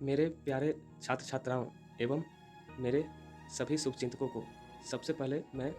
मेरे प्यारे छात्र छात्राओं एवं मेरे सभी शुभचिंतकों को सबसे पहले मैं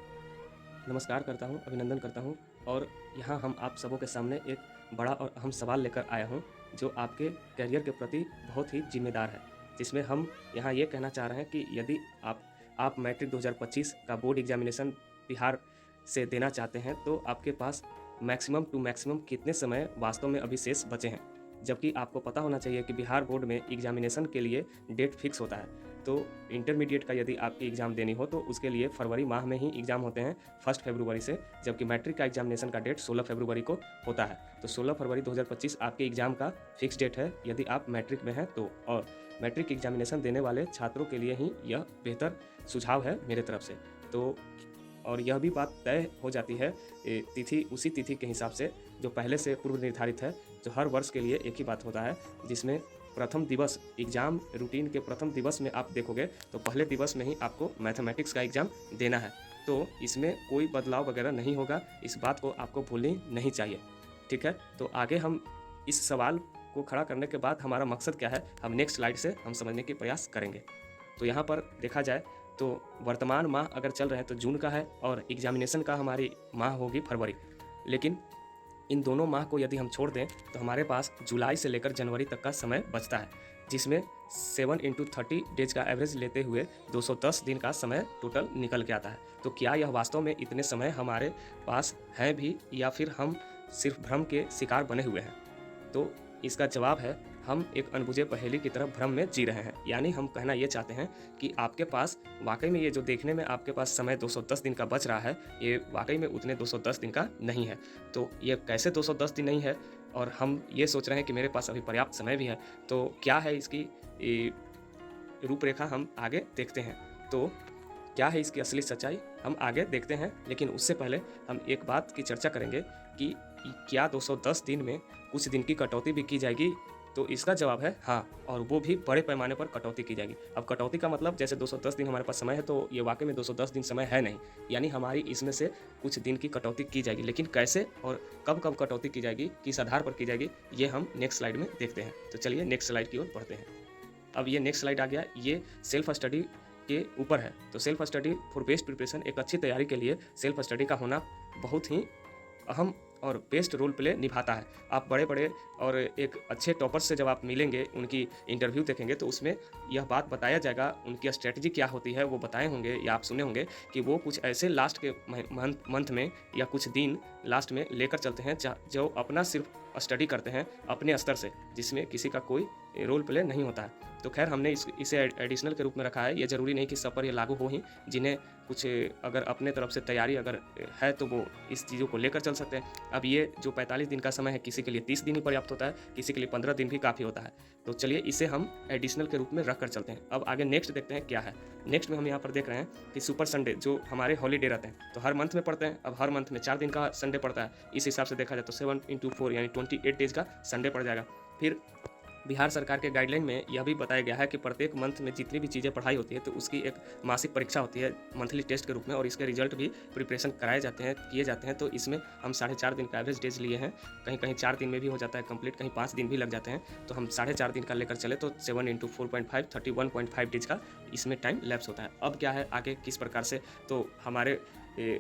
नमस्कार करता हूँ, अभिनंदन करता हूँ। और यहाँ हम आप सबों के सामने एक बड़ा और अहम सवाल लेकर आया हूँ, जो आपके करियर के प्रति बहुत ही जिम्मेदार है। जिसमें हम यहाँ ये कहना चाह रहे हैं कि यदि आप मैट्रिक 2025 का बोर्ड एग्जामिनेशन बिहार से देना चाहते हैं, तो आपके पास मैक्सिमम टू मैक्सिमम कितने समय वास्तव में अभी शेष बचे हैं। जबकि आपको पता होना चाहिए कि बिहार बोर्ड में एग्जामिनेशन के लिए डेट फिक्स होता है। तो इंटरमीडिएट का यदि आपकी एग्ज़ाम देनी हो तो उसके लिए फरवरी माह में ही एग्ज़ाम होते हैं 1 फरवरी से, जबकि मैट्रिक का एग्जामिनेशन का डेट 16 फरवरी को होता है। तो 16 फरवरी 2025 आपके एग्ज़ाम का फिक्स डेट है, यदि आप मैट्रिक में हैं तो। और मैट्रिक एग्जामिनेशन देने वाले छात्रों के लिए ही यह बेहतर सुझाव है मेरे तरफ से। तो और यह भी बात तय हो जाती है तिथि, उसी तिथि के हिसाब से जो पहले से पूर्व निर्धारित है, जो हर वर्ष के लिए एक ही बात होता है, जिसमें प्रथम दिवस एग्ज़ाम रूटीन के प्रथम दिवस में आप देखोगे तो पहले दिवस में ही आपको मैथमेटिक्स का एग्ज़ाम देना है। तो इसमें कोई बदलाव वगैरह नहीं होगा, इस बात को आपको भूलनी नहीं चाहिए। ठीक है, तो आगे हम इस सवाल को खड़ा करने के बाद हमारा मकसद क्या है, हम नेक्स्ट स्लाइड से हम समझने की प्रयास करेंगे। तो यहाँ पर देखा जाए तो वर्तमान माह अगर चल रहे हैं तो जून का है और एग्जामिनेशन का हमारी माह होगी फरवरी। लेकिन इन दोनों माह को यदि हम छोड़ दें तो हमारे पास जुलाई से लेकर जनवरी तक का समय बचता है, जिसमें 7 × 30 डेज का एवरेज लेते हुए 210 दिन का समय टोटल निकल के आता है। तो क्या यह वास्तव में इतने समय हमारे पास है भी, या फिर हम सिर्फ भ्रम के शिकार बने हुए हैं? तो इसका जवाब है, हम एक अनबुझे पहेली की तरह भ्रम में जी रहे हैं। यानी हम कहना ये चाहते हैं कि आपके पास वाकई में ये जो देखने में आपके पास समय 210 दिन का बच रहा है, ये वाकई में उतने 210 दिन का नहीं है। तो ये कैसे 210 दिन नहीं है, और हम ये सोच रहे हैं कि मेरे पास अभी पर्याप्त समय भी है, तो क्या है इसकी रूपरेखा हम आगे देखते हैं। तो क्या है इसकी असली सच्चाई, हम आगे देखते हैं। लेकिन उससे पहले हम एक बात की चर्चा करेंगे कि क्या 210 दिन में कुछ दिन की कटौती भी की जाएगी? तो इसका जवाब है हाँ, और वो भी बड़े पैमाने पर कटौती की जाएगी। अब कटौती का मतलब, जैसे 210 दिन हमारे पास समय है, तो ये वाकई में 210 दिन समय है नहीं, यानी हमारी इसमें से कुछ दिन की कटौती की जाएगी। लेकिन कैसे और कब कब कटौती की जाएगी, किस आधार पर की जाएगी, ये हम नेक्स्ट स्लाइड में देखते हैं। तो चलिए नेक्स्ट स्लाइड की ओर बढ़ते हैं। अब ये नेक्स्ट स्लाइड आ गया, ये सेल्फ स्टडी के ऊपर है। तो self study for best preparation, एक अच्छी तैयारी के लिए सेल्फ स्टडी का होना बहुत ही अहम और बेस्ट रोल प्ले निभाता है। आप बड़े-बड़े और एक अच्छे टॉपर्स से जब आप मिलेंगे, उनकी इंटरव्यू देखेंगे, तो उसमें यह बात बताया जाएगा, उनकी स्ट्रेटजी क्या होती है वो बताए होंगे या आप सुने होंगे कि वो कुछ ऐसे लास्ट के मंथ में या कुछ दिन लास्ट में लेकर चलते हैं जो अपना सिर्फ स्टडी करते हैं अपने स्तर से, जिसमें किसी का कोई रोल प्ले नहीं होता है। तो खैर हमने इसे एडिशनल के रूप में रखा है। ये ज़रूरी नहीं कि सब पर ये लागू हो ही, जिन्हें कुछ अगर अपने तरफ से तैयारी अगर है तो वो इस चीज़ों को लेकर चल सकते हैं। अब ये जो 45 दिन का समय है, किसी के लिए 30 दिन ही पर्याप्त होता है, किसी के लिए 15 दिन भी काफ़ी होता है। तो चलिए इसे हम एडिशनल के रूप में रख कर चलते हैं। अब आगे नेक्स्ट देखते हैं क्या है। नेक्स्ट में हम यहाँ पर देख रहे हैं कि सुपर संडे जो हमारे हॉलीडे रहते हैं, तो हर मंथ में पड़ते हैं। अब हर मंथ में 4 दिन का संडे पड़ता है। इस हिसाब से देखा जाए तो 7 × 4 यानी 28 डेज का संडे पड़ जाएगा। फिर बिहार सरकार के गाइडलाइन में यह भी बताया गया है कि प्रत्येक मंथ में जितनी भी चीज़ें पढ़ाई होती है, तो उसकी एक मासिक परीक्षा होती है मंथली टेस्ट के रूप में, और इसके रिजल्ट भी प्रिपरेशन कराए जाते हैं, किए जाते हैं। तो इसमें हम 4.5 दिन का एवरेज डेज लिए हैं। कहीं कहीं 4 दिन में भी हो जाता है कंप्लीट, कहीं 5 दिन भी लग जाते हैं। तो हम 4.5 दिन का लेकर चले तो 7 × 4.5 31.5 डेज का इसमें टाइम लैप्स होता है। अब क्या है आगे किस प्रकार से, तो हमारे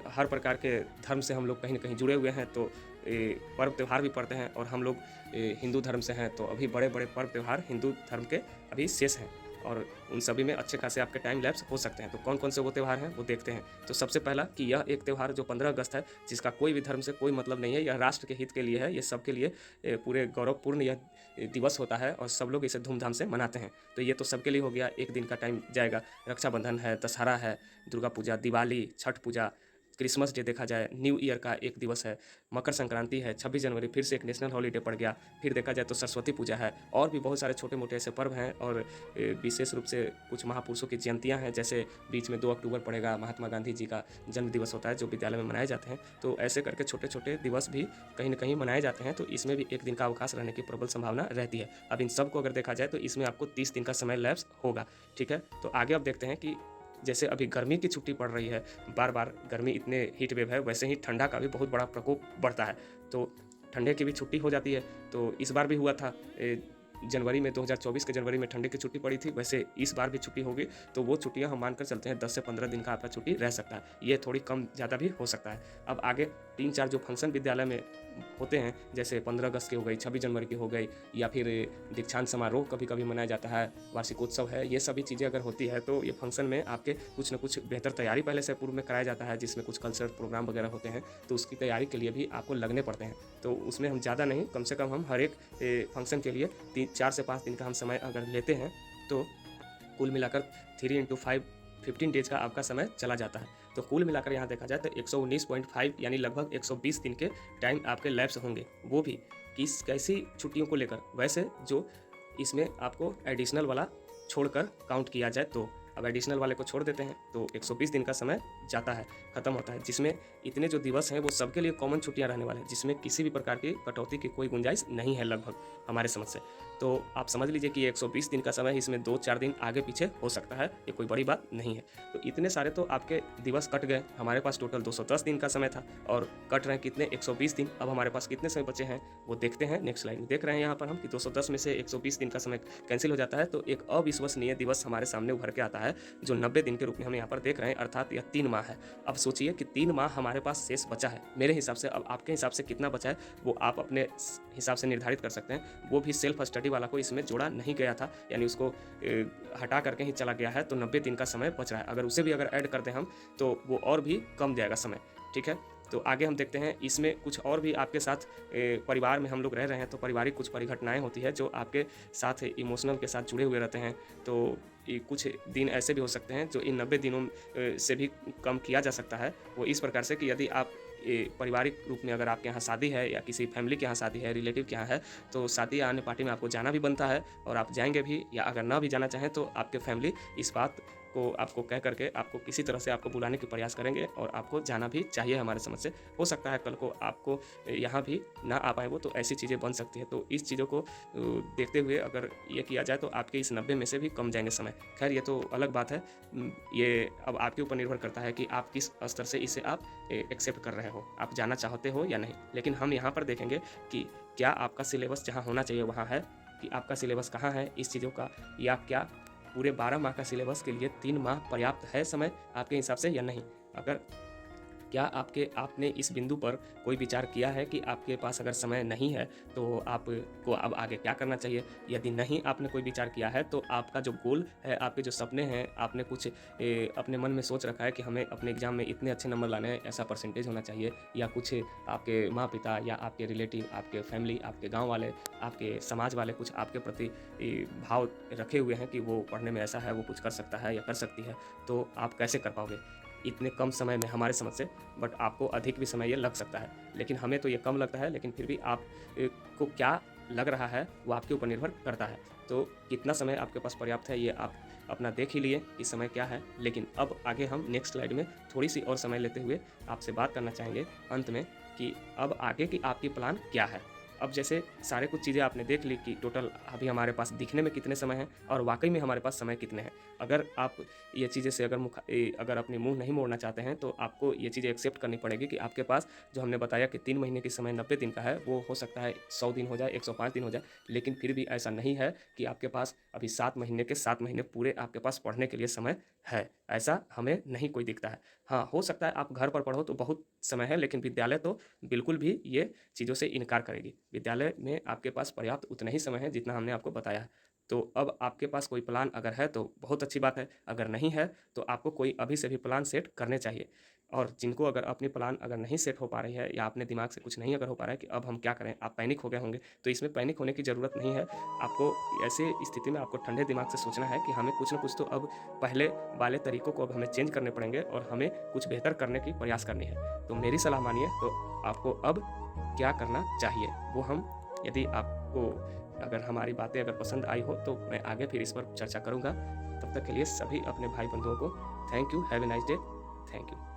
हर प्रकार के धर्म से हम लोग कहीं न कहीं जुड़े हुए हैं। तो पर्व त्यौहार भी पढ़ते हैं, और हम लोग हिंदू धर्म से हैं, तो अभी बड़े-बड़े पर्व त्यौहार हिंदू धर्म के अभी शेष हैं, और उन सभी में अच्छे खासे आपके टाइम लैप्स हो सकते हैं। तो कौन-कौन से वो त्यौहार हैं वो देखते हैं। तो सबसे पहला कि यह एक त्यौहार जो 15 अगस्त है, जिसका कोई भी धर्म से कोई मतलब नहीं है, यह राष्ट्र के हित के लिए है, ये सबके लिए पूरे गौरवपूर्ण यह दिवस होता है, और सब लोग इसे धूमधाम से मनाते हैं। तो ये तो सबके लिए हो गया, एक दिन का टाइम जाएगा। रक्षाबंधन है, दशहरा है, दुर्गा पूजा, दिवाली, छठ पूजा, क्रिसमस डे देखा जाए, न्यू ईयर का एक दिवस है, मकर संक्रांति है, 26 जनवरी फिर से एक नेशनल हॉलीडे पड़ गया। फिर देखा जाए तो सरस्वती पूजा है, और भी बहुत सारे छोटे-मोटे ऐसे पर्व हैं, और विशेष रूप से कुछ महापुरुषों की जयंतियाँ हैं। जैसे बीच में 2 अक्टूबर पड़ेगा, महात्मा गांधी जी का जन्म दिवस होता है जो विद्यालय में मनाए जाते हैं। तो ऐसे करके छोटे-छोटे दिवस भी कहीं न कहीं मनाए जाते हैं, तो इसमें भी एक दिन का अवकाश रहने की प्रबल संभावना रहती है। अब इन सब को अगर देखा जाए तो इसमें आपको 30 दिन का समय लैप्स होगा। ठीक है, तो आगे अब देखते हैं कि जैसे अभी गर्मी की छुट्टी पड़ रही है, बार-बार गर्मी इतने हीट वेव है, वैसे ही ठंडा का भी बहुत बड़ा प्रकोप बढ़ता है। तो ठंडे की भी छुट्टी हो जाती है। तो इस बार भी हुआ था जनवरी में 2024 के जनवरी में ठंडी की छुट्टी पड़ी थी, वैसे इस बार भी छुट्टी होगी, तो वो छुट्टियाँ हम मानकर चलते हैं 10 से 15 दिन का आपका छुट्टी रह सकता है। ये थोड़ी कम ज़्यादा भी हो सकता है। अब आगे 3-4 जो फंक्शन विद्यालय में होते हैं, जैसे 15 अगस्त की हो गई, 26 जनवरी की हो गई, या फिर दीक्षांत समारोह कभी-कभी मनाया जाता है, वार्षिकोत्सव है, ये सभी चीज़ें अगर होती है तो ये फंक्शन में आपके कुछ न कुछ बेहतर तैयारी पहले से पूर्व में कराया जाता है, जिसमें कुछ कल्चरल प्रोग्राम वगैरह होते हैं, तो उसकी तैयारी के लिए भी आपको लगने पड़ते हैं। तो उसमें हम ज़्यादा नहीं, कम से कम हम हर एक फंक्शन के लिए 4 से 5 दिन का हम समय अगर लेते हैं, तो कुल मिलाकर 3 × 5 15 डेज़ का आपका समय चला जाता है। तो कुल मिलाकर यहाँ देखा जाए तो 119.5 यानी लगभग 120 दिन के टाइम आपके लैप्स होंगे, वो भी किस कैसी छुट्टियों को लेकर, वैसे जो इसमें आपको एडिशनल वाला छोड़कर काउंट किया जाए तो। अब एडिशनल वाले को छोड़ देते हैं तो 120 दिन का समय जाता है, ख़त्म होता है, जिसमें इतने जो दिवस हैं वो सबके लिए कॉमन छुट्टियां रहने वाले हैं, जिसमें किसी भी प्रकार की कटौती की कोई गुंजाइश नहीं है लगभग हमारे समझ से। तो आप समझ लीजिए कि 120 दिन का समय, इसमें 2-4 दिन आगे पीछे हो सकता है, ये कोई बड़ी बात नहीं है। तो इतने सारे तो आपके दिवस कट गए। हमारे पास टोटल 210 दिन का समय था और कट रहे हैं कितने, 120 दिन। अब हमारे पास कितने समय बचे हैं वो देखते हैं नेक्स्ट स्लाइड में। देख रहे हैं यहाँ पर हम कि 210 में से 120 दिन का समय कैंसिल हो जाता है, तो एक अविश्वसनीय दिवस हमारे सामने उभर के आता है, जो 90 दिन के रूप में हम यहाँ पर देख रहे हैं, अर्थात यह 3 माह है। अब सोचिए कि 3 माह हमारे पास शेष बचा है मेरे हिसाब से। अब आपके हिसाब से कितना बचा है वो आप अपने हिसाब से निर्धारित कर सकते हैं। वो भी सेल्फ स्टडी वाला को इसमें जोड़ा नहीं गया था, यानी उसको हटा करके ही चला गया है, तो 90 दिन का समय बच रहा है। अगर उसे भी अगर ऐड कर दें हम तो वो और भी कम जाएगा समय, ठीक है। तो आगे हम देखते हैं, इसमें कुछ और भी आपके साथ परिवार में हम लोग रह रहे हैं, तो पारिवारिक कुछ परिघटनाएं होती है जो आपके साथ इमोशनल के साथ जुड़े हुए रहते हैं। तो कुछ दिन ऐसे भी हो सकते हैं जो इन 90 दिनों से भी कम किया जा सकता है। वो इस प्रकार से कि यदि आप पारिवारिक रूप में अगर आपके यहाँ शादी है या किसी फैमिली के यहाँ शादी है, रिलेटिव के यहाँ है, तो शादी या अन्य पार्टी में आपको जाना भी बनता है और आप जाएंगे भी, या अगर ना भी जाना चाहें तो आपके फैमिली इस बात को आपको कह करके आपको किसी तरह से आपको बुलाने के प्रयास करेंगे और आपको जाना भी चाहिए हमारे समझ से। हो सकता है कल को आपको यहाँ भी ना आ पाए वो, तो ऐसी चीज़ें बन सकती है। तो इस चीज़ों को देखते हुए अगर ये किया जाए तो आपके इस 90 में से भी कम जाएंगे समय। खैर ये तो अलग बात है, ये अब आपके ऊपर निर्भर करता है कि आप किस स्तर से इसे आप एक्सेप्ट कर रहे हो, आप जाना चाहते हो या नहीं। लेकिन हम यहाँ पर देखेंगे कि क्या आपका सिलेबस जहाँ होना चाहिए वहाँ है, कि आपका सिलेबस कहाँ है इस चीज़ों का, या क्या पूरे 12 माह का सिलेबस के लिए 3 माह पर्याप्त है समय आपके हिसाब से या नहीं। अगर क्या आपने इस बिंदु पर कोई विचार किया है कि आपके पास अगर समय नहीं है तो आपको अब आगे क्या करना चाहिए? यदि नहीं आपने कोई विचार किया है तो आपका जो गोल है, आपके जो सपने हैं, आपने कुछ अपने मन में सोच रखा है कि हमें अपने एग्ज़ाम में इतने अच्छे नंबर लाने हैं, ऐसा परसेंटेज होना चाहिए, या कुछ आपके माँ-पिता या आपके रिलेटिव, आपके फैमिली, आपके गाँव वाले, आपके समाज वाले कुछ आपके प्रति भाव रखे हुए हैं कि वो पढ़ने में ऐसा है, वो कुछ कर सकता है या कर सकती है, तो आप कैसे कर पाओगे इतने कम समय में हमारे समझ से। बट आपको अधिक भी समय ये लग सकता है, लेकिन हमें तो ये कम लगता है, लेकिन फिर भी आप को क्या लग रहा है वो आपके ऊपर निर्भर करता है। तो कितना समय आपके पास पर्याप्त है ये आप अपना देख ही लिए कि समय क्या है। लेकिन अब आगे हम नेक्स्ट स्लाइड में थोड़ी सी और समय लेते हुए आपसे बात करना चाहेंगे अंत में कि अब आगे की आपकी प्लान क्या है। अब जैसे सारे कुछ चीज़ें आपने देख ली कि टोटल अभी हमारे पास दिखने में कितने समय हैं और वाकई में हमारे पास समय कितने हैं। अगर आप ये चीज़ें से अगर अपने मुंह नहीं मोड़ना चाहते हैं तो आपको ये चीज़ें एक्सेप्ट करनी पड़ेगी कि आपके पास जो हमने बताया कि 3 महीने की समय 90 दिन का है, वो हो सकता है 100 दिन हो जाए, 105 दिन हो जाए, लेकिन फिर भी ऐसा नहीं है कि आपके पास अभी 7 महीने के 7 महीने पूरे आपके पास पढ़ने के लिए समय है। ऐसा हमें नहीं कोई दिखता है। हाँ, हो सकता है आप घर पर पढ़ो तो बहुत समय है, लेकिन विद्यालय तो बिल्कुल भी ये चीज़ों से इनकार करेगी। विद्यालय में आपके पास पर्याप्त उतना ही समय है जितना हमने आपको बताया है। तो अब आपके पास कोई प्लान अगर है तो बहुत अच्छी बात है, अगर नहीं है तो आपको कोई अभी से भी प्लान सेट करने चाहिए। और जिनको अगर अपनी प्लान अगर नहीं सेट हो पा रही है या अपने दिमाग से कुछ नहीं अगर हो पा रहा है कि अब हम क्या करें, आप पैनिक हो गए होंगे, तो इसमें पैनिक होने की ज़रूरत नहीं है। आपको ऐसे स्थिति में आपको ठंडे दिमाग से सोचना है कि हमें कुछ न कुछ तो अब पहले वाले तरीकों को अब हमें चेंज करने पड़ेंगे और हमें कुछ बेहतर करने की प्रयास करनी है। तो मेरी सलाह मानिए तो आपको अब क्या करना चाहिए वो हम, यदि आपको अगर हमारी बातें अगर पसंद आई हो तो मैं आगे फिर इस पर चर्चा करूँगा। तब तक के लिए सभी अपने भाई बंधुओं को thank you, have a nice day, thank you.